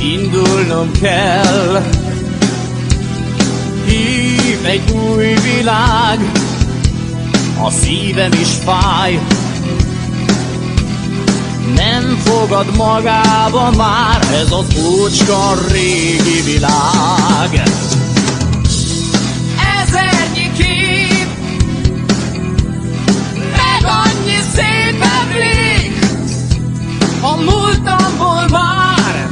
indulnom kell. Hív egy új világ, a szívem is fáj. Nem fogad magába már ez az ócska régi világ. Ezernyi kép, meg annyi szép emlék a múltamból már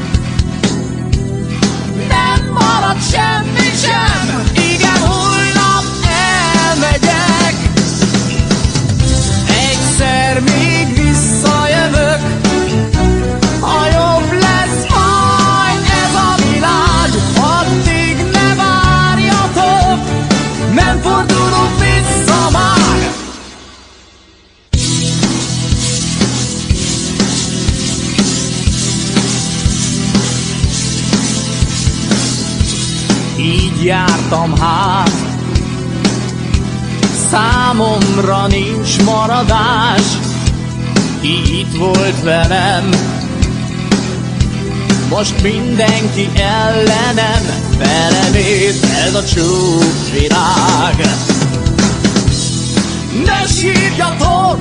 nem marad semmi sem. Igen, holnap elmegyek, egyszer még visszajövök. Ha jobb lesz majd ez a világ, addig ne várjatok, nem fordulok vissza már. Így jártam hát, számomra nincs maradás. Ki itt volt velem, most mindenki ellenem, felemész ez a csúcsvirág. Ne sírjatok,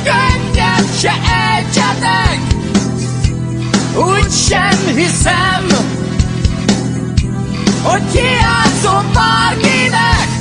könnyet se ejtsetek, úgysem hiszem, hogy kiátszom bárkinek.